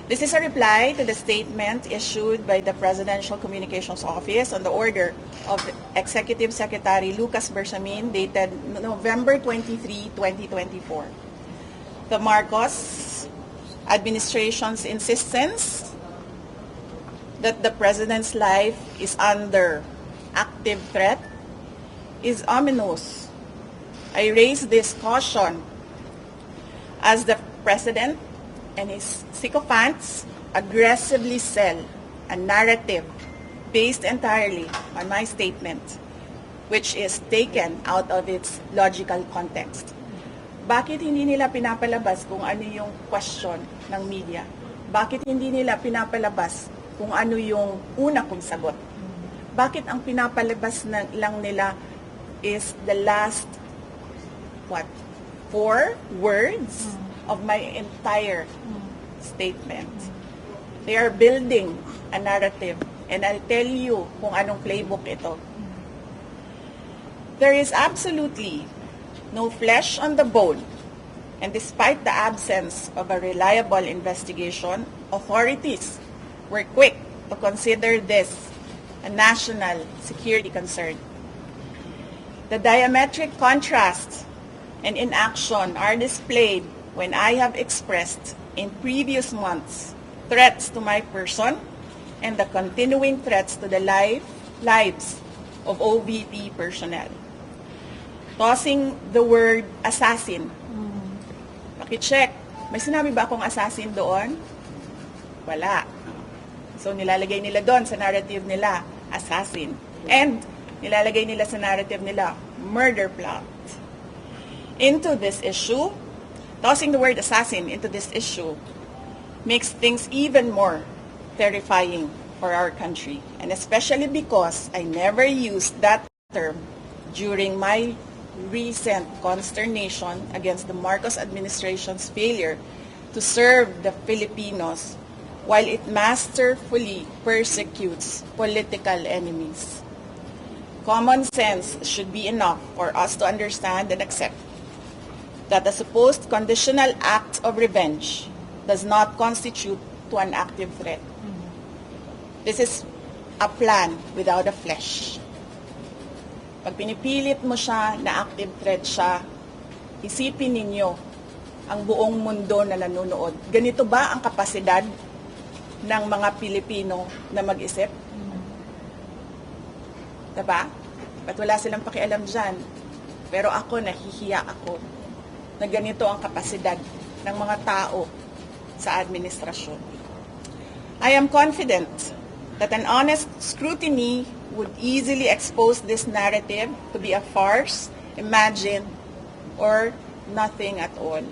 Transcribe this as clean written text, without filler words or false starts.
This is a reply to the statement issued by the Presidential Communications Office on the order of Executive Secretary Lucas Bersamin dated November 23, 2024. The Marcos administration's insistence that the President's life is under active threat is ominous. I raise this caution as the President and his sycophants aggressively sell a narrative based entirely on my statement, which is taken out of its logical context. Bakit hindi nila pinapalabas kung ano yung question ng media? Bakit hindi nila pinapalabas kung ano yung una kong sagot? Bakit ang pinapalabas lang nila is the last, 4 words of my entire statement? They are building a narrative, and I'll tell you kung anong playbook ito. There is absolutely no flesh on the bone, and despite the absence of a reliable investigation, authorities were quick to consider this a national security concern. The diametric contrast and inaction are displayed when I have expressed in previous months threats to my person and the continuing threats to the lives of OVP personnel. Tossing the word assassin. Pakicheck, may sinabi ba akong assassin doon? Wala. So nilalagay nila doon sa narrative nila, assassin. And nilalagay nila sa narrative nila, murder plot. Into this issue, tossing the word assassin into this issue makes things even more terrifying for our country. And especially because I never used that term during my recent consternation against the Marcos administration's failure to serve the Filipinos while it masterfully persecutes political enemies. Common sense should be enough for us to understand and accept that the supposed conditional act of revenge does not constitute to an active threat. This is a plan without a flesh. Pag pinipilit mo siya na active threat siya, isipin ninyo ang buong mundo na nanonood. Ganito ba ang kapasidad ng mga Pilipino na mag-isip? Diba? Ba't wala silang pakialam dyan? Pero ako, nahihiya ako na ganito ang kapasidad ng mga tao sa administrasyon. I am confident that an honest scrutiny would easily expose this narrative to be a farce, imagined, or nothing at all.